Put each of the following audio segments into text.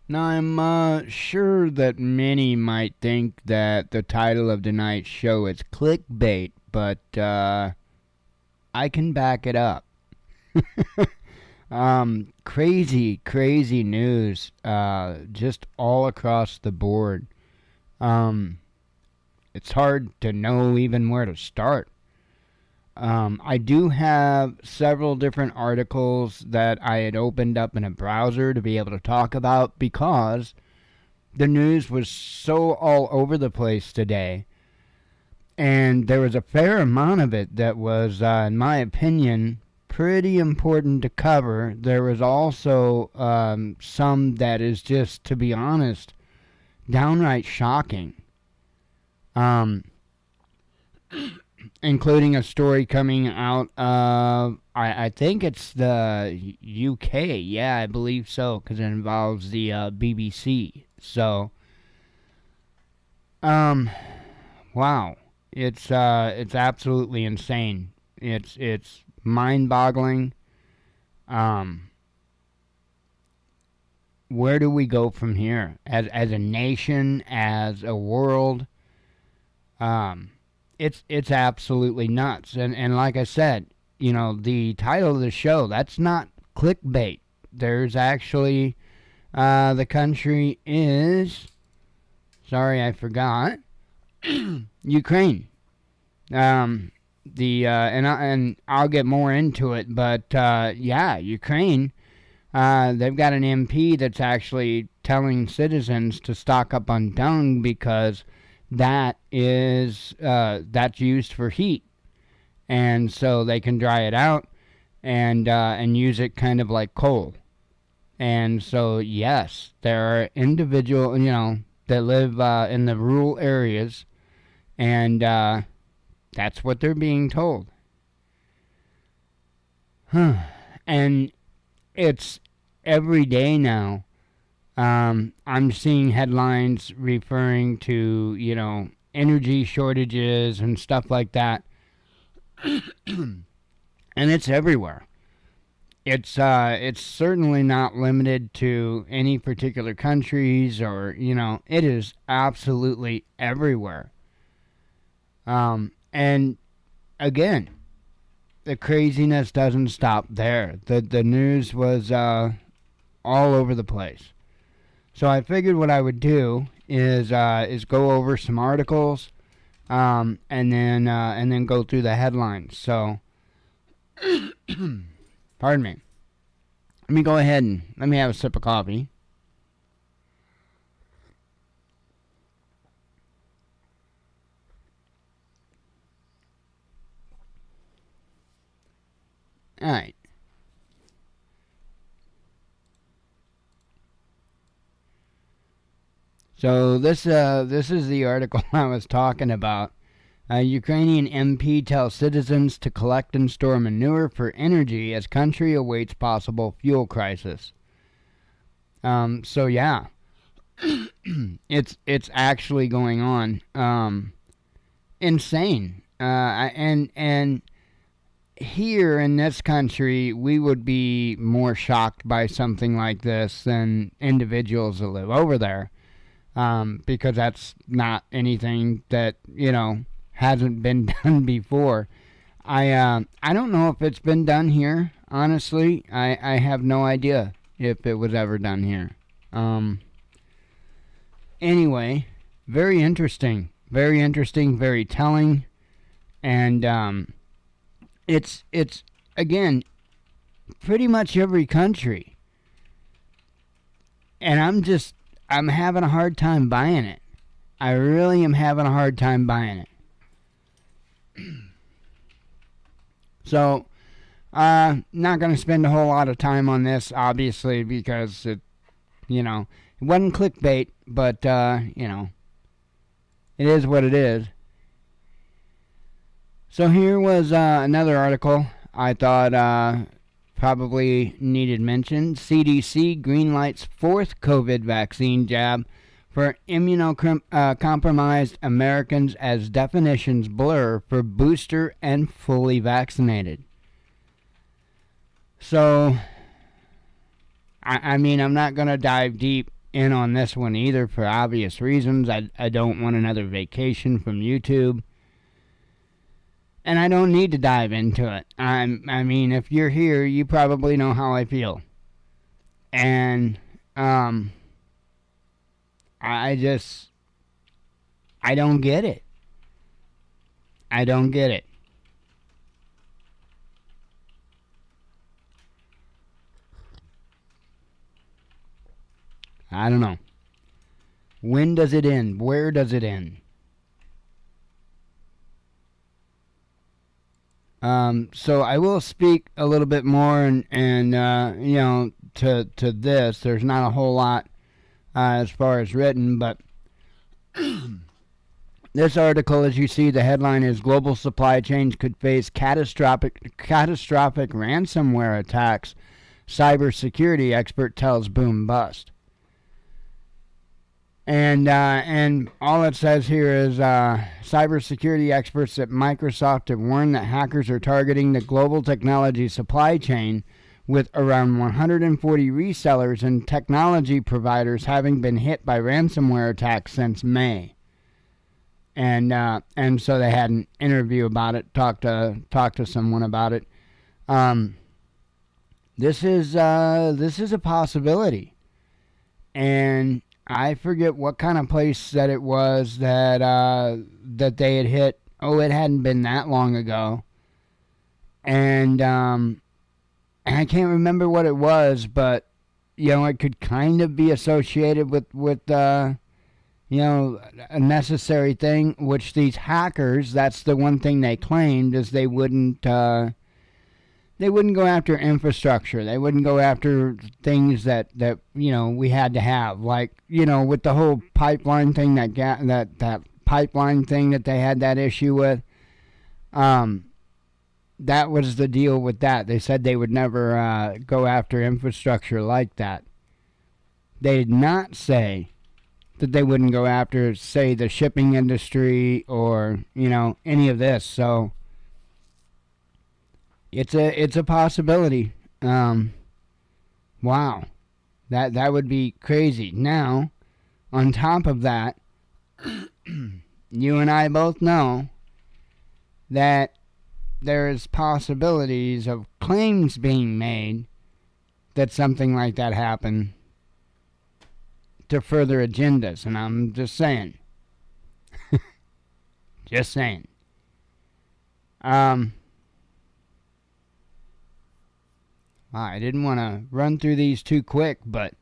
Now, I'm sure that many might think that the title of tonight's show is clickbait, but I can back it up. Crazy, crazy news, just all across the board. Um, it's hard to know even where to start. I do have several different articles that I had opened up in a browser to be able to talk about because the news was so all over the place today. And there was a fair amount of it that was, in my opinion, pretty important to cover. There was also some that is just, to be honest, downright shocking. Um, Including a story coming out of, I think it's the UK. Yeah, I believe so, because it involves the BBC. So, um, wow, it's absolutely insane. It's mind-boggling. Um, where do we go from here as a nation, as a world? Um, it's absolutely nuts. And like I said, the title of the show, that's not clickbait. There's actually the country is, sorry, I forgot, Ukraine. And I'll get more into it, but yeah, Ukraine. They've got an MP that's actually telling citizens to stock up on dung because that's used for heat, and so they can dry it out and use it kind of like coal. And so yes, there are individuals that live in the rural areas, and that's what they're being told. And it's every day now. I'm seeing headlines referring to, energy shortages and stuff like that. And it's everywhere. It's certainly not limited to any particular countries or, it is absolutely everywhere. And again, the craziness doesn't stop there. The news was all over the place. So I figured what I would do is go over some articles, and then go through the headlines. So, pardon me. Let me go ahead and let me have a sip of coffee. All right. So this is the article I was talking about. Ukrainian MP tells citizens to collect and store manure for energy as country awaits possible fuel crisis. So yeah, it's actually going on. Insane. And here in this country, we would be more shocked by something like this than individuals that live over there, because that's not anything that hasn't been done before. I don't know if it's been done here. Honestly, I have no idea if it was ever done here. Anyway, very interesting, very telling, and it's again pretty much every country, and I'm having a hard time buying it. I really am having a hard time buying it. So, not going to spend a whole lot of time on this, obviously, because it wasn't clickbait, but it is what it is. So here was another article I thought probably needed mention. CDC greenlights fourth COVID vaccine jab for immunocompromised Americans as definitions blur for booster and fully vaccinated. So, I mean, I'm not going to dive deep in on this one either for obvious reasons. I don't want another vacation from YouTube. And I don't need to dive into it. I mean, if you're here, you probably know how I feel. And I don't get it. I don't get it. I don't know. When does it end? Where does it end? So I will speak a little bit more and you know, to this. There's not a whole lot as far as written, but this article, as you see, the headline is Global Supply Chains Could Face Catastrophic Ransomware Attacks. Cybersecurity Expert Tells Boom Bust. And all it says here is cybersecurity experts at Microsoft have warned that hackers are targeting the global technology supply chain, with around 140 resellers and technology providers having been hit by ransomware attacks since May. And so they had an interview about it, talked to someone about it. This is a possibility, and I forget what kind of place that it was that that they had hit. Oh, it hadn't been that long ago, and I can't remember what it was, but you know, it could kind of be associated with you know, a necessary thing. Which these hackers, that's the one thing they claimed, is they wouldn't go after infrastructure. They wouldn't go after things that you know, we had to have, like, you know, with the whole pipeline thing, that pipeline thing that they had that issue with. That was the deal with that. They said they would never go after infrastructure like that. They did not say that they wouldn't go after, say, the shipping industry or, you know, any of this. So it's a possibility. Wow, that would be crazy. Now, on top of that, you and I both know that there's possibilities of claims being made that something like that happened to further agendas, and I'm just saying. Just saying. I didn't want to run through these too quick, but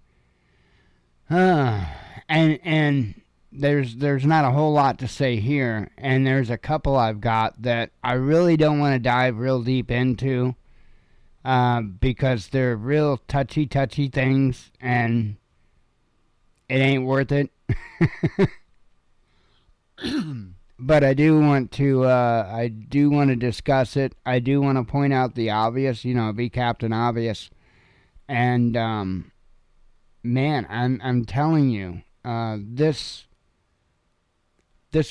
and there's not a whole lot to say here, and there's a couple I've got that I really don't want to dive real deep into because they're real touchy things, and it ain't worth it. But I do want to discuss it. I do want to point out the obvious, you know, be Captain Obvious. And man, I'm telling you, this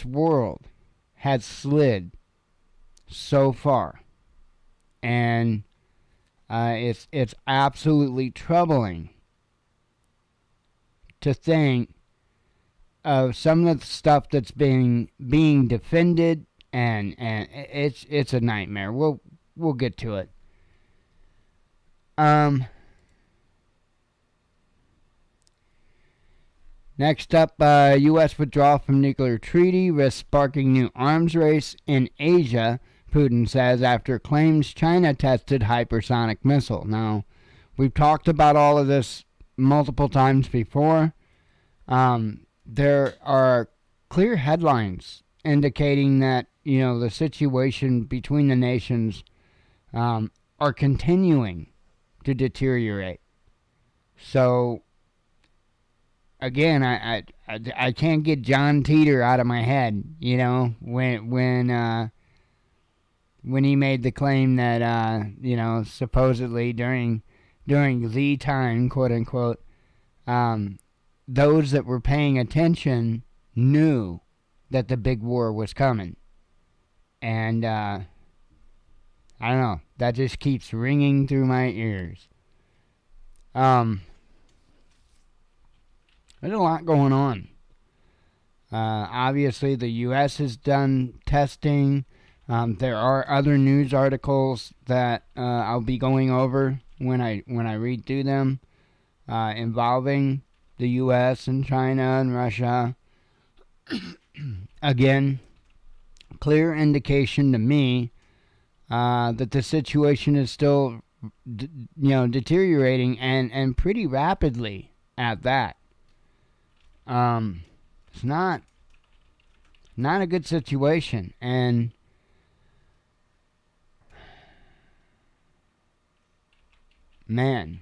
world has slid so far, and it's absolutely troubling to think of some of the stuff that's being defended, and it's a nightmare. We'll get to it. Next up, U.S. withdrawal from nuclear treaty risks sparking new arms race in Asia, Putin says after claims China tested hypersonic missile. Now, we've talked about all of this multiple times before. There are clear headlines indicating that, you know, the situation between the nations are continuing to deteriorate. So, again, I can't get John Teeter out of my head, you know, when he made the claim that, you know, supposedly during the time, quote unquote, those that were paying attention knew that the big war was coming. And I don't know, that just keeps ringing through my ears. There's a lot going on. Obviously, the U.S. has done testing. There are other news articles that I'll be going over when I read through them, involving the U.S. and China and Russia. Again, clear indication to me that the situation is still, deteriorating and pretty rapidly at that. It's not a good situation, and man,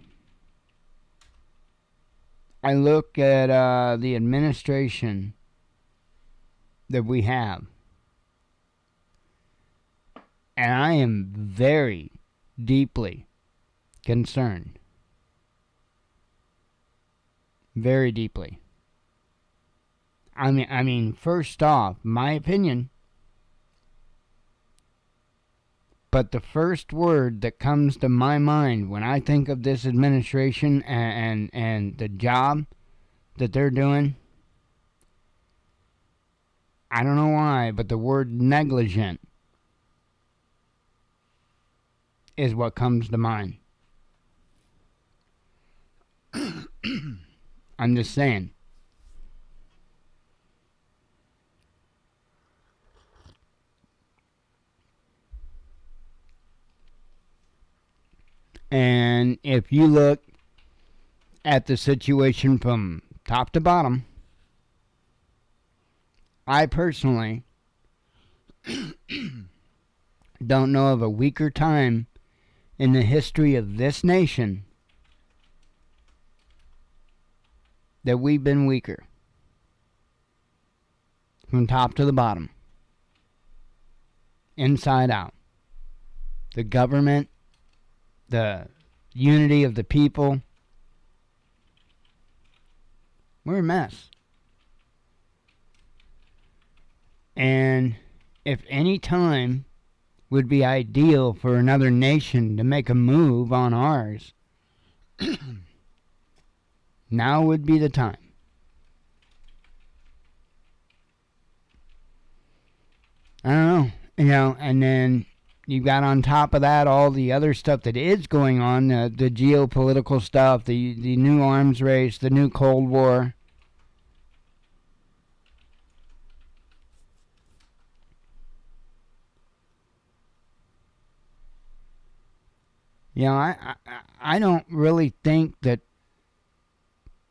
I look at the administration that we have, and I am very deeply concerned. Very deeply. I mean, first off, my opinion, but the first word that comes to my mind when I think of this administration and the job that they're doing, I don't know why, but the word negligent is what comes to mind. I'm just saying. And if you look at the situation from top to bottom, I personally don't know of a weaker time in the history of this nation that we've been weaker. From top to the bottom. Inside out. The government, the unity of the people. We're a mess. And if any time would be ideal for another nation to make a move on ours, now would be the time. I don't know, and then you've got on top of that all the other stuff that is going on, the geopolitical stuff, the new arms race, the new Cold War. I don't really think that,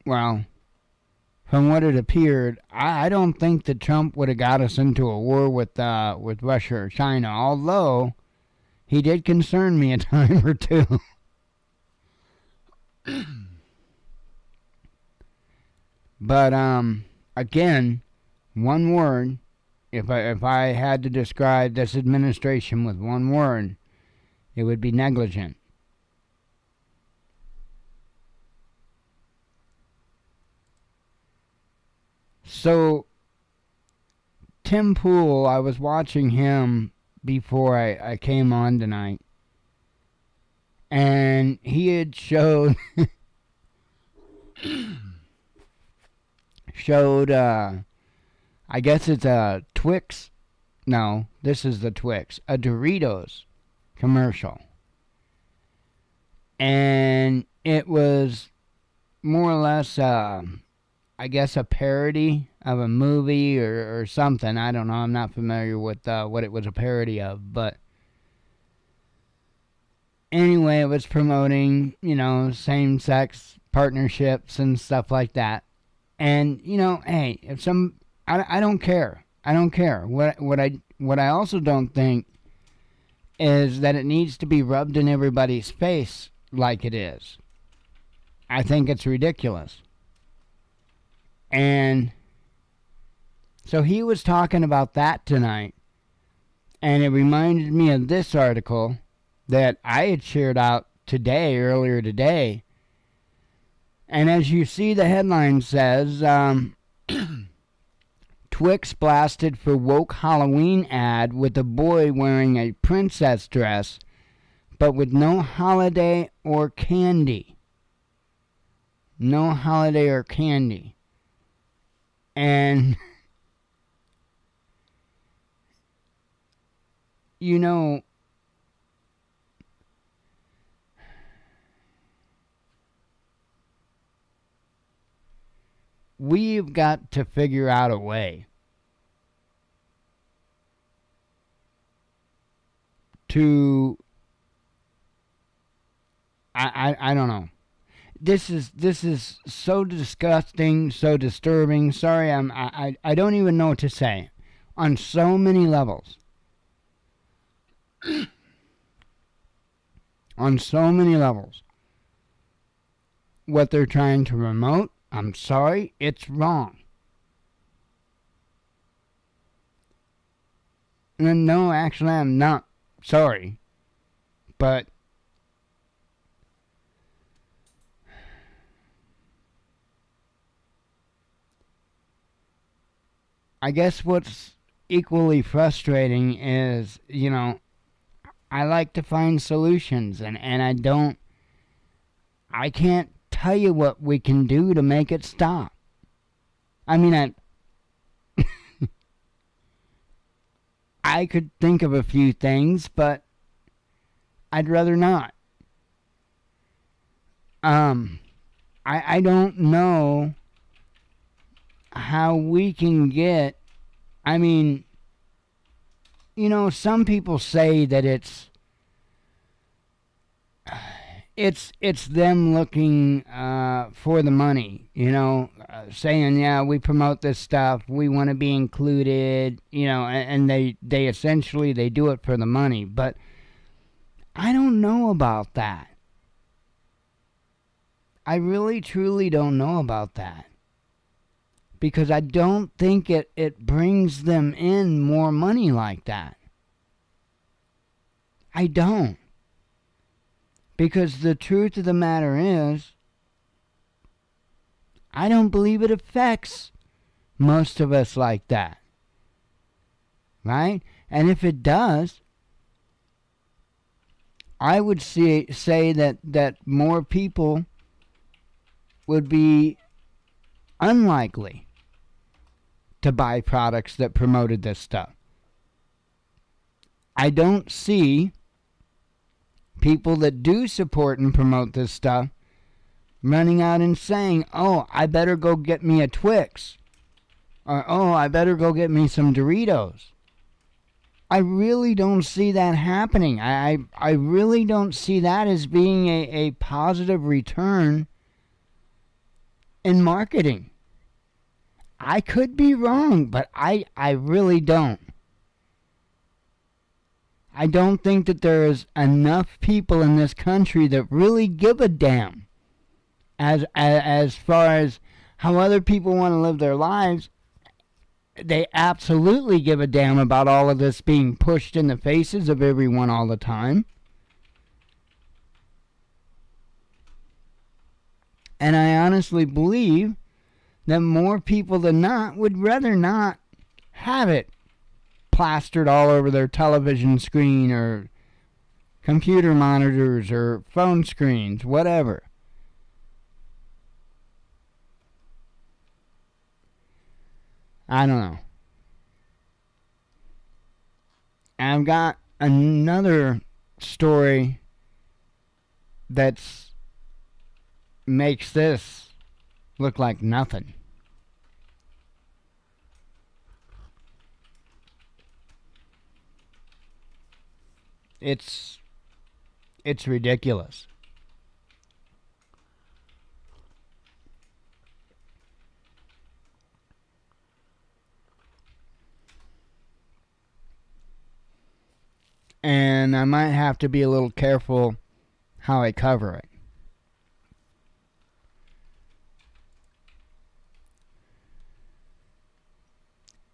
well, from what it appeared, I don't think that Trump would have got us into a war with Russia or China, although he did concern me a time or two. But again, one word, if I had to describe this administration with one word, it would be negligent. So, Tim Pool, I was watching him before I came on tonight, and he had showed I guess it's a Twix. No, this is the Twix, a Doritos commercial, and it was more or less I guess a parody of a movie or something. I don't know. I'm not familiar with what it was a parody of. But anyway, it was promoting, same-sex partnerships and stuff like that. And, hey, if I don't care. I don't care. What I also don't think is that it needs to be rubbed in everybody's face like it is. I think it's ridiculous. And so he was talking about that tonight, and it reminded me of this article that I had shared out earlier today. And as you see, the headline says, Twix blasted for woke Halloween ad with a boy wearing a princess dress, but with no holiday or candy. No holiday or candy. And, you know, we've got to figure out a way to I don't know. This is so disgusting, so disturbing. Sorry, I don't even know what to say on so many levels. On so many levels. What they're trying to promote, I'm sorry, it's wrong. And no, actually, I'm not sorry. But I guess what's equally frustrating is, I like to find solutions, and I can't tell you what we can do to make it stop. I mean, I could think of a few things, but I'd rather not. I don't know how we can get. I mean, some people say that it's them looking for the money, saying, yeah, we promote this stuff, we want to be included, and they essentially they do it for the money. But I don't know about that. I really truly don't know about that, because I don't think it brings them in more money like that. I don't. Because the truth of the matter is, I don't believe it affects most of us like that. Right? And if it does, I would say that more people would be unlikely to buy products that promoted this stuff. I don't see people that do support and promote this stuff running out and saying, oh, I better go get me a Twix, or oh, I better go get me some Doritos. I really don't see that happening. I really don't see that as being a positive return in marketing. I could be wrong, but I really don't. I don't think that there's enough people in this country that really give a damn as far as how other people want to live their lives. They absolutely give a damn about all of this being pushed in the faces of everyone all the time. And I honestly believe that more people than not would rather not have it plastered all over their television screen or computer monitors or phone screens, whatever. I don't know. I've got another story that's makes this look like nothing. It's ridiculous. And I might have to be a little careful how I cover it.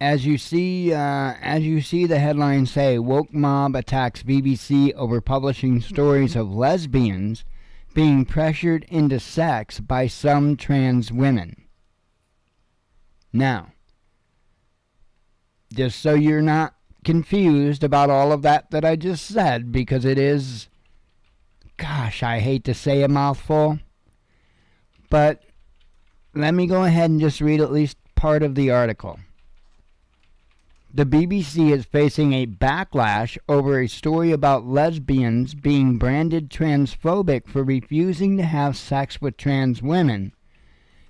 As you see the headline say, woke mob attacks BBC over publishing stories of lesbians being pressured into sex by some trans women. Now, just so you're not confused about all of that I just said, because it is, gosh, I hate to say a mouthful, but let me go ahead and just read at least part of the article. The BBC is facing a backlash over a story about lesbians being branded transphobic for refusing to have sex with trans women.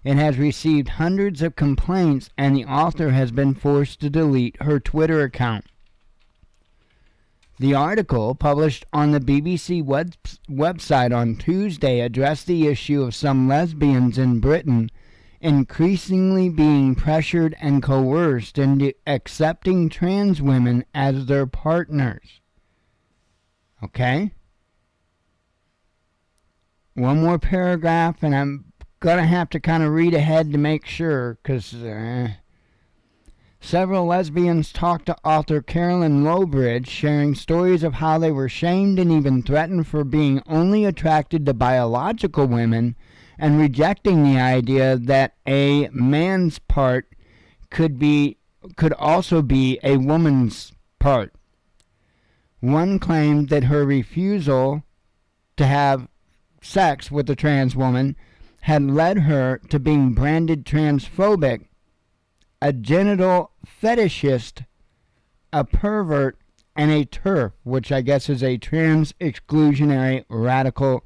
It has received hundreds of complaints, and the author has been forced to delete her Twitter account. The article, published on the BBC website on Tuesday, addressed the issue of some lesbians in Britain increasingly being pressured and coerced into accepting trans women as their partners. Okay? One more paragraph, and I'm going to have to kind of read ahead to make sure, because several lesbians talked to author Carolyn Lowbridge, sharing stories of how they were shamed and even threatened for being only attracted to biological women, and rejecting the idea that a man's part could also be a woman's part. One claimed that her refusal to have sex with a trans woman had led her to being branded transphobic, a genital fetishist, a pervert, and a TERF, which I guess is a trans exclusionary radical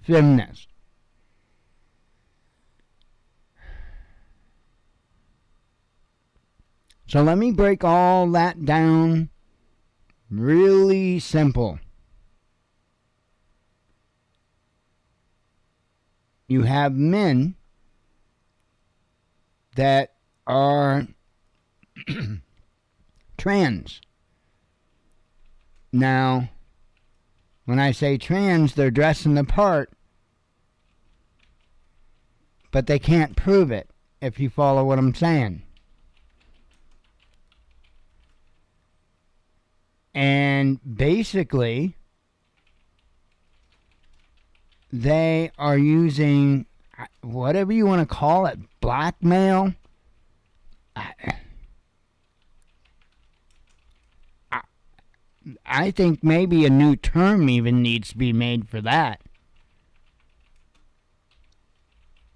feminist. So let me break all that down really simple. You have men that are trans. Now, when I say trans, they're dressing the part, but they can't prove it, if you follow what I'm saying. And basically, they are using whatever you want to call it, blackmail. I think maybe a new term even needs to be made for that.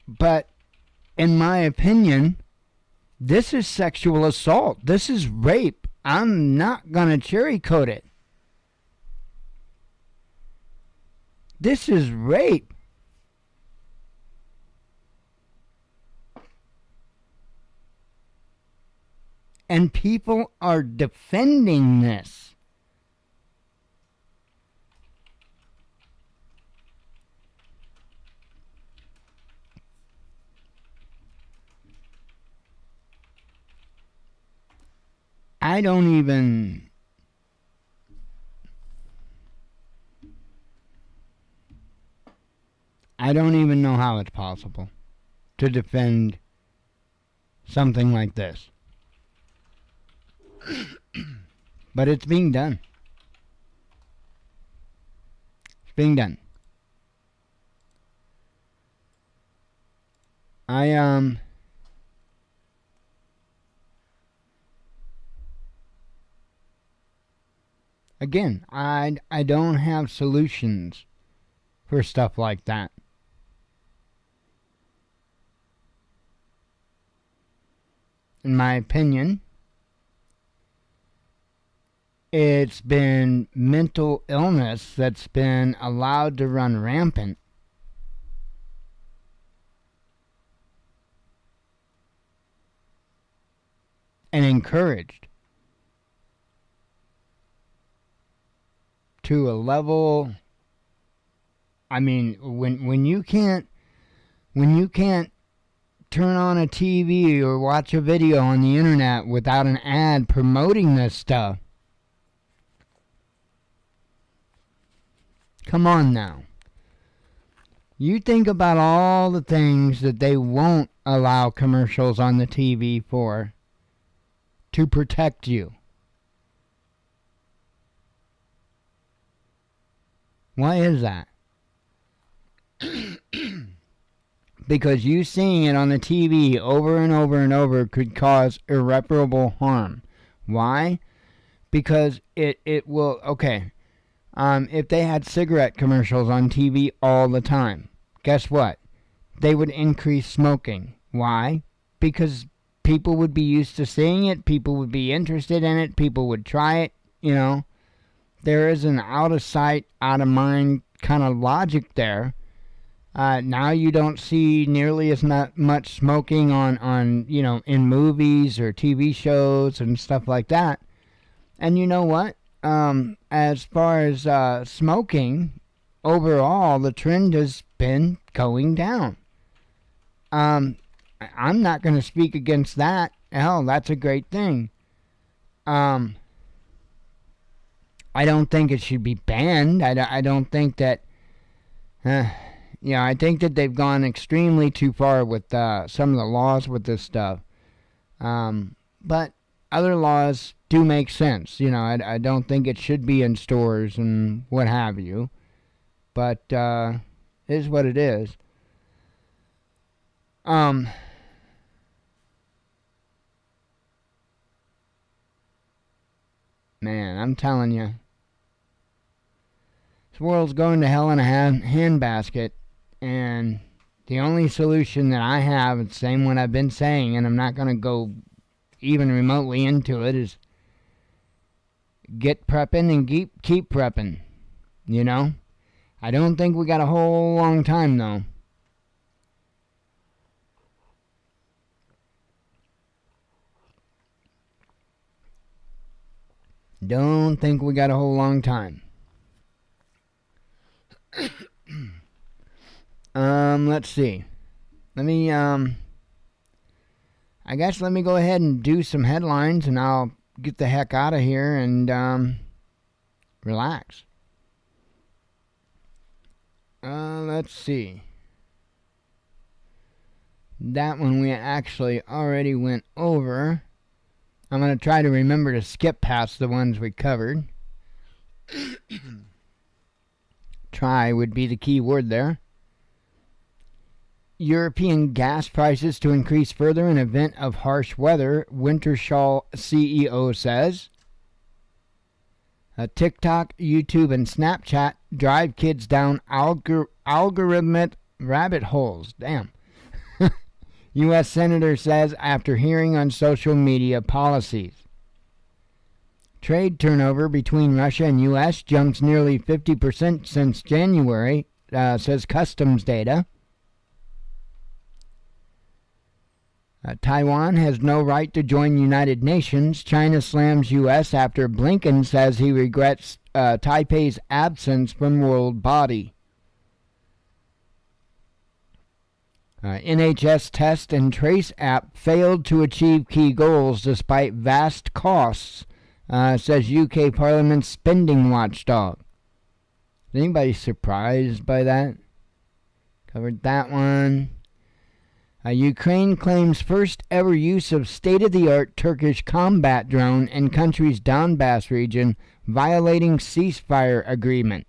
But in my opinion, this is sexual assault. This is rape. I'm not going to cherry-coat it. This is rape. And people are defending this. I don't even know how it's possible to defend something like this. But it's being done. It's being done. Again, I don't have solutions for stuff like that. In my opinion, it's been mental illness that's been allowed to run rampant. And encouraged to a level. I mean, when you can't turn on a TV or watch a video on the internet without an ad promoting this stuff. Come on now. You think about all the things that they won't allow commercials on the TV for to protect you. Why is that? Because you seeing it on the TV over and over and over could cause irreparable harm. Why? Because it will, okay, if they had cigarette commercials on TV all the time, guess what? They would increase smoking. Why? Because people would be used to seeing it. People would be interested in it. People would try it, you know. There is an out of sight, out of mind kind of logic there. Now you don't see nearly as much smoking on in movies or TV shows and stuff like that. And you know what? As far as smoking, overall, the trend has been going down. I'm not going to speak against that. Hell, that's a great thing. I don't think it should be banned. I don't think that... I think that they've gone extremely too far with some of the laws with this stuff. But other laws do make sense. I don't think it should be in stores and what have you. But it is what it is. Man, I'm telling you. This world's going to hell in a handbasket. And the only solution that I have, it's the same one I've been saying, and I'm not going to go even remotely into it, is get prepping and keep prepping. I don't think we got a whole long time, though. Don't think we got a whole long time. Let's see. Let me go ahead and do some headlines, and I'll get the heck out of here and relax. Let's see. That one we actually already went over. I'm going to try to remember to skip past the ones we covered. Try would be the key word there. European gas prices to increase further in event of harsh weather, Wintershall CEO says. TikTok, YouTube, and Snapchat drive kids down algorithmic rabbit holes. Damn. U.S. Senator says after hearing on social media policies. Trade turnover between Russia and U.S. jumps nearly 50% since January, says customs data. Taiwan has no right to join United Nations. China slams U.S. after Blinken says he regrets Taipei's absence from world body. NHS test and trace app failed to achieve key goals despite vast costs, says UK Parliament spending watchdog. Is anybody surprised by that? Covered that one. Ukraine claims first ever use of state-of-the-art Turkish combat drone in country's Donbass region, violating ceasefire agreement.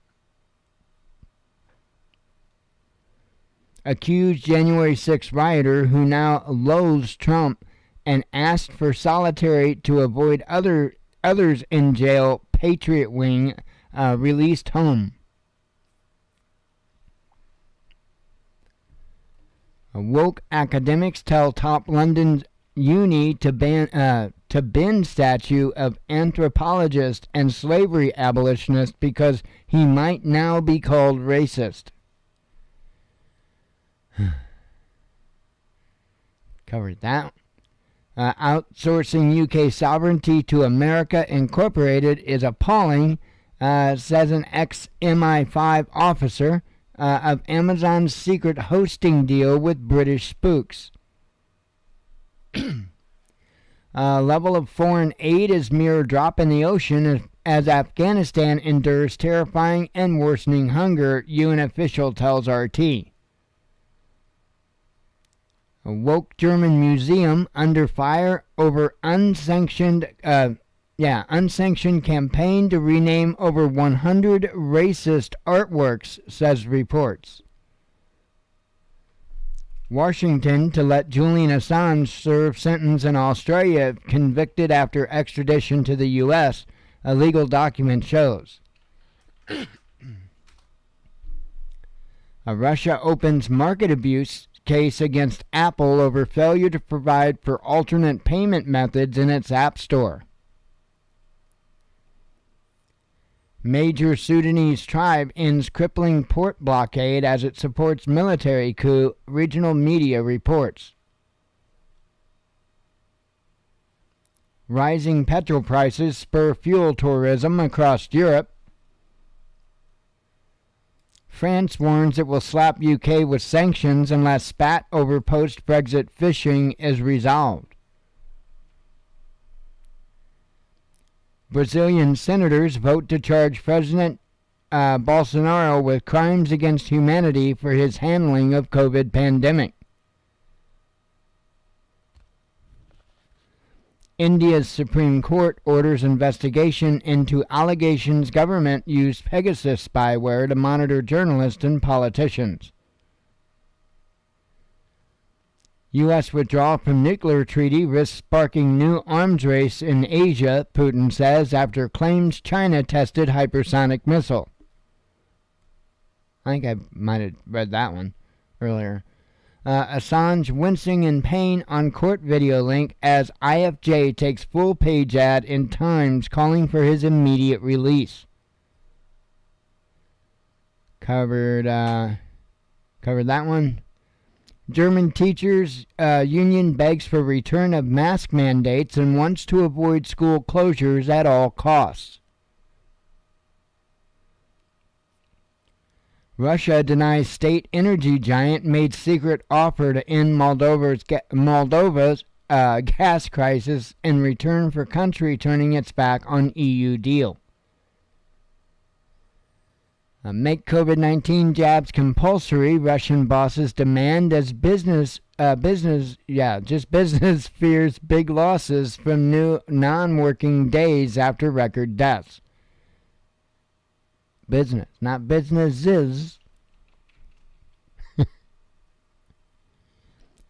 Accused January 6 rioter who now loathes Trump and asked for solitary to avoid others in jail, Patriot Wing, released home. Woke academics tell top London uni to bend statue of anthropologist and slavery abolitionist because he might now be called racist. Covered that. Outsourcing UK sovereignty to America Incorporated is appalling, says an ex-MI5 officer of Amazon's secret hosting deal with British spooks. Level of foreign aid is mere drop in the ocean as Afghanistan endures terrifying and worsening hunger, UN official tells RT. A woke German museum under fire over unsanctioned campaign to rename over 100 racist artworks, says reports. Washington to let Julian Assange serve sentence in Australia, convicted after extradition to the U.S., a legal document shows. Russia opens market abuse case against Apple over failure to provide for alternate payment methods in its App Store. Major Sudanese tribe ends crippling port blockade as it supports military coup, regional media reports. Rising petrol prices spur fuel tourism across Europe. France warns it will slap UK with sanctions unless spat over post-Brexit fishing is resolved. Brazilian senators vote to charge President Bolsonaro with crimes against humanity for his handling of COVID pandemic. India's Supreme Court orders investigation into allegations government used Pegasus spyware to monitor journalists and politicians. U.S. withdrawal from nuclear treaty risks sparking new arms race in Asia, Putin says, after claims China tested hypersonic missile. I think I might have read that one earlier. Assange wincing in pain on court video link as IFJ takes full page ad in Times calling for his immediate release. Covered that one. German teachers union begs for return of mask mandates and wants to avoid school closures at all costs. Russia denies state energy giant made secret offer to end Moldova's gas crisis in return for country turning its back on EU deal. Make COVID-19 jabs compulsory, Russian bosses demand as business fears big losses from new non-working days after record deaths. Business, not businesses.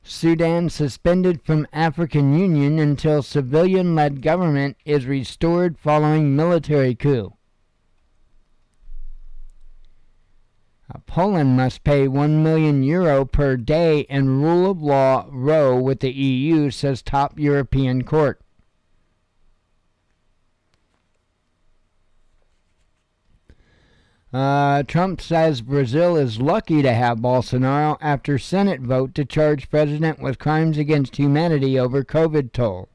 Sudan suspended from African Union until civilian-led government is restored following military coup. Poland must pay €1 million per day in rule of law row with the EU, says top European court. Trump says Brazil is lucky to have Bolsonaro after Senate vote to charge president with crimes against humanity over COVID toll.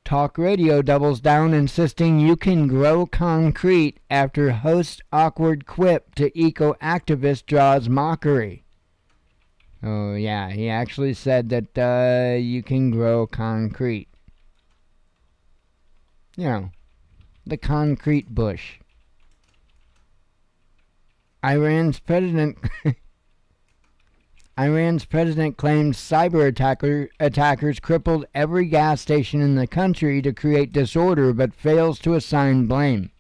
Talk radio doubles down, insisting you can grow concrete after host awkward quip to eco-activist draws mockery. Oh yeah, he actually said that you can grow concrete. You know, the concrete bush. Iran's president claims cyber attackers crippled every gas station in the country to create disorder, but fails to assign blame.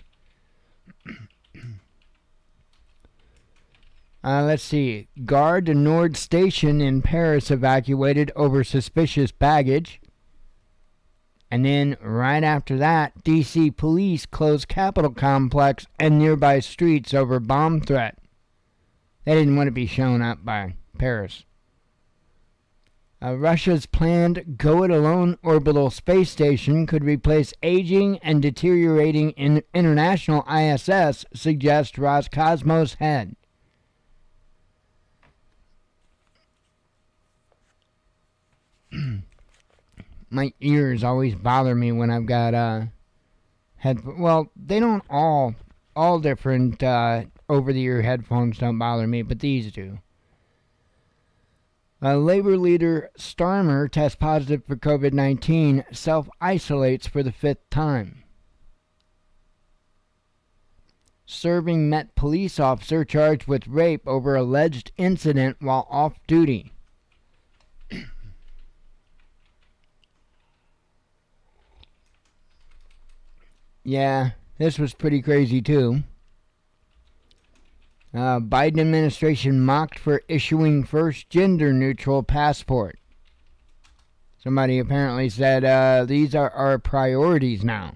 Let's see. Gare du Nord station in Paris evacuated over suspicious baggage. And then right after that, D.C. police closed Capitol complex and nearby streets over bomb threat. They didn't want to be shown up by Paris. Russia's planned go-it-alone orbital space station could replace aging and deteriorating international ISS, suggests Roscosmos head. My ears always bother me when I've got well, they don't all different over-the-ear headphones don't bother me, but these do. Labor leader Starmer tests positive for COVID-19, self-isolates for the 5th time. Serving Met police officer charged with rape over alleged incident while off duty. Yeah, this was pretty crazy too. Biden administration mocked for issuing first gender-neutral passport. Somebody apparently said these are our priorities now.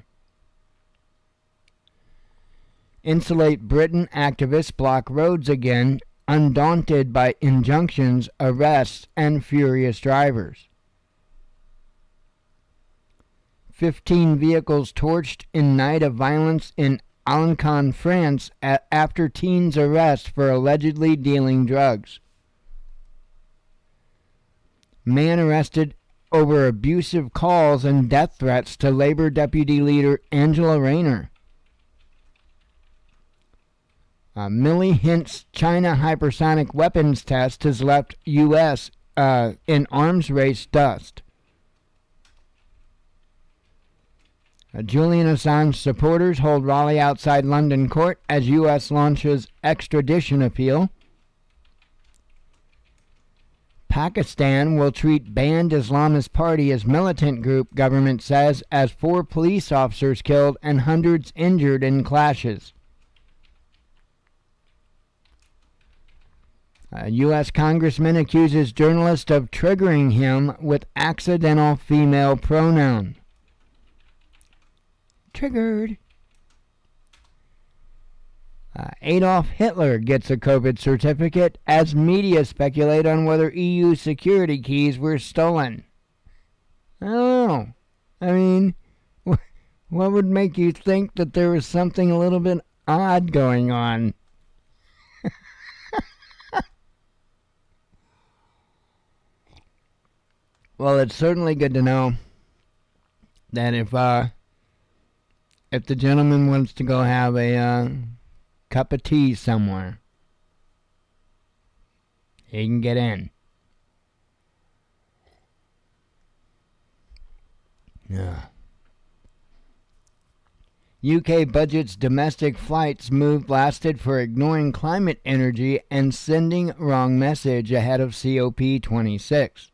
Insulate Britain activists block roads again undaunted by injunctions, arrests, and furious drivers. 15 vehicles torched in night of violence in Alencon, France, after teens arrest for allegedly dealing drugs. Man arrested over abusive calls and death threats to Labor Deputy Leader Angela Rayner. Millie hints China hypersonic weapons test has left U.S. In arms race dust. Julian Assange supporters hold rally outside London court as U.S. launches extradition appeal. Pakistan will treat banned Islamist party as militant group, government says, as 4 police officers killed and hundreds injured in clashes. A U.S. congressman accuses journalist of triggering him with accidental female pronoun. Triggered. Adolf Hitler gets a COVID certificate as media speculate on whether EU security keys were stolen. I don't know. I mean, what would make you think that there was something a little bit odd going on? Well, it's certainly good to know that if the gentleman wants to go have a cup of tea somewhere, he can get in. Yeah. UK budgets domestic flights move blasted for ignoring climate energy and sending wrong message ahead of COP26.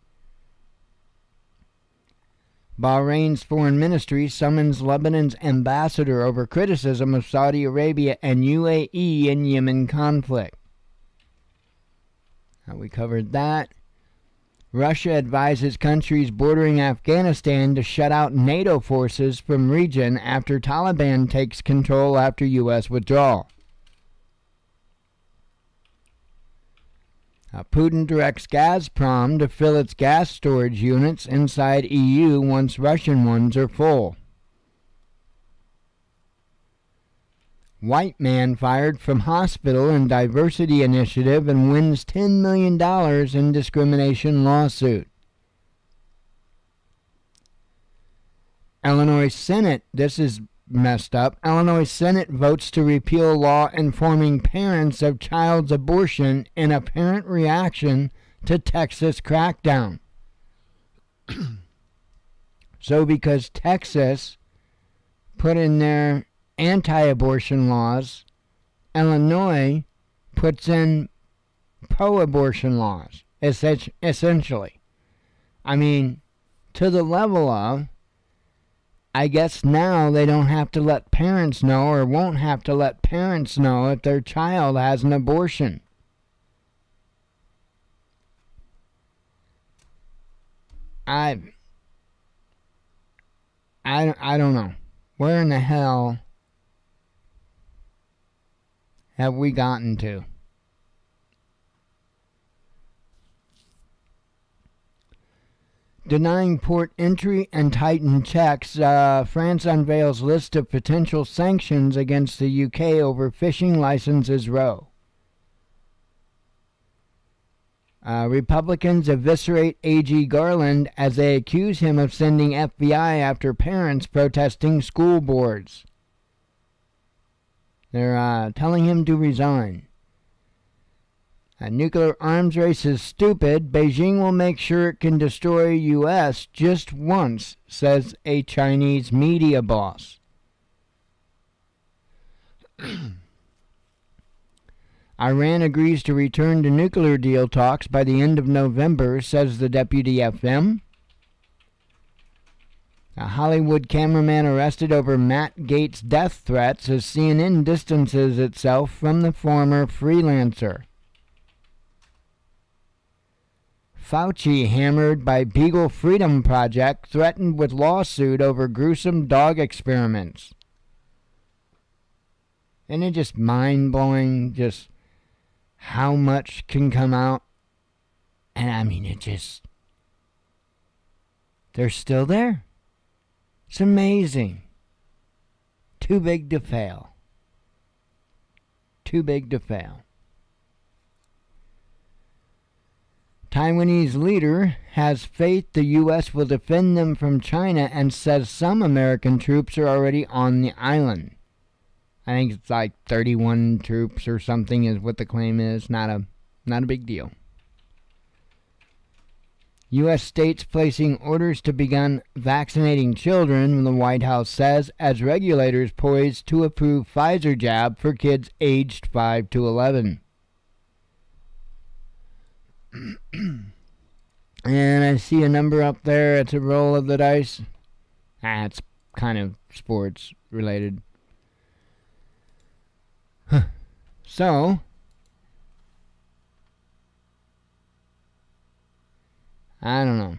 Bahrain's foreign ministry summons Lebanon's ambassador over criticism of Saudi Arabia and UAE in Yemen conflict. We covered that. Russia advises countries bordering Afghanistan to shut out NATO forces from region after Taliban takes control after U.S. withdrawal. Putin directs Gazprom to fill its gas storage units inside EU once Russian ones are full. White man fired from hospital in diversity initiative and wins $10 million in discrimination lawsuit. Illinois Senate, this is messed up. Illinois Senate votes to repeal law informing parents of child's abortion in apparent reaction to Texas crackdown. So because Texas put in their anti-abortion laws, Illinois puts in pro-abortion laws, essentially. I mean, to the level of, I guess now they don't have to let parents know, or won't have to let parents know, if their child has an abortion. I don't know. Where in the hell have we gotten to? Denying port entry and tightened checks, France unveils list of potential sanctions against the UK over fishing licenses row. Republicans eviscerate A.G. Garland as they accuse him of sending FBI after parents protesting school boards. They're telling him to resign. A nuclear arms race is stupid. Beijing will make sure it can destroy U.S. just once, says a Chinese media boss. Iran agrees to return to nuclear deal talks by the end of November, says the deputy FM. A Hollywood cameraman arrested over Matt Gaetz' death threats as CNN distances itself from the former freelancer. Fauci hammered by Beagle Freedom Project, threatened with lawsuit over gruesome dog experiments. Isn't it just mind-blowing? Just how much can come out. And I mean, they're still there. It's amazing. Too big to fail. Too big to fail. Taiwanese leader has faith the U.S. will defend them from China and says some American troops are already on the island. I think it's like 31 troops or something is what the claim is. Not a big deal. U.S. states placing orders to begin vaccinating children, the White House says, as regulators poised to approve Pfizer jab for kids aged 5 to 11. And I see a number up there. It's a roll of the dice. It's kind of sports related. So, I don't know.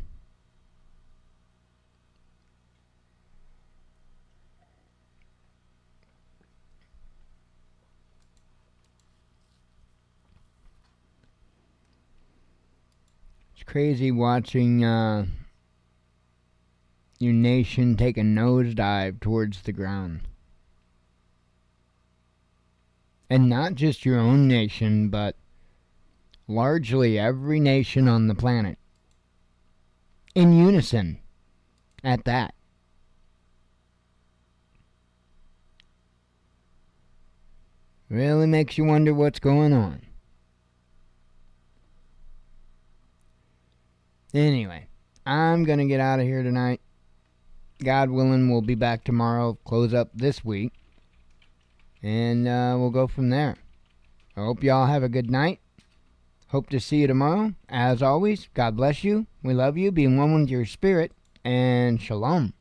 It's crazy watching your nation take a nosedive towards the ground. And not just your own nation, but largely every nation on the planet. In unison, at that. Really makes you wonder what's going on. Anyway, I'm going to get out of here tonight. God willing, we'll be back tomorrow, close up this week. And we'll go from there. I hope y'all have a good night. Hope to see you tomorrow. As always, God bless you. We love you. Be one with your spirit. And shalom.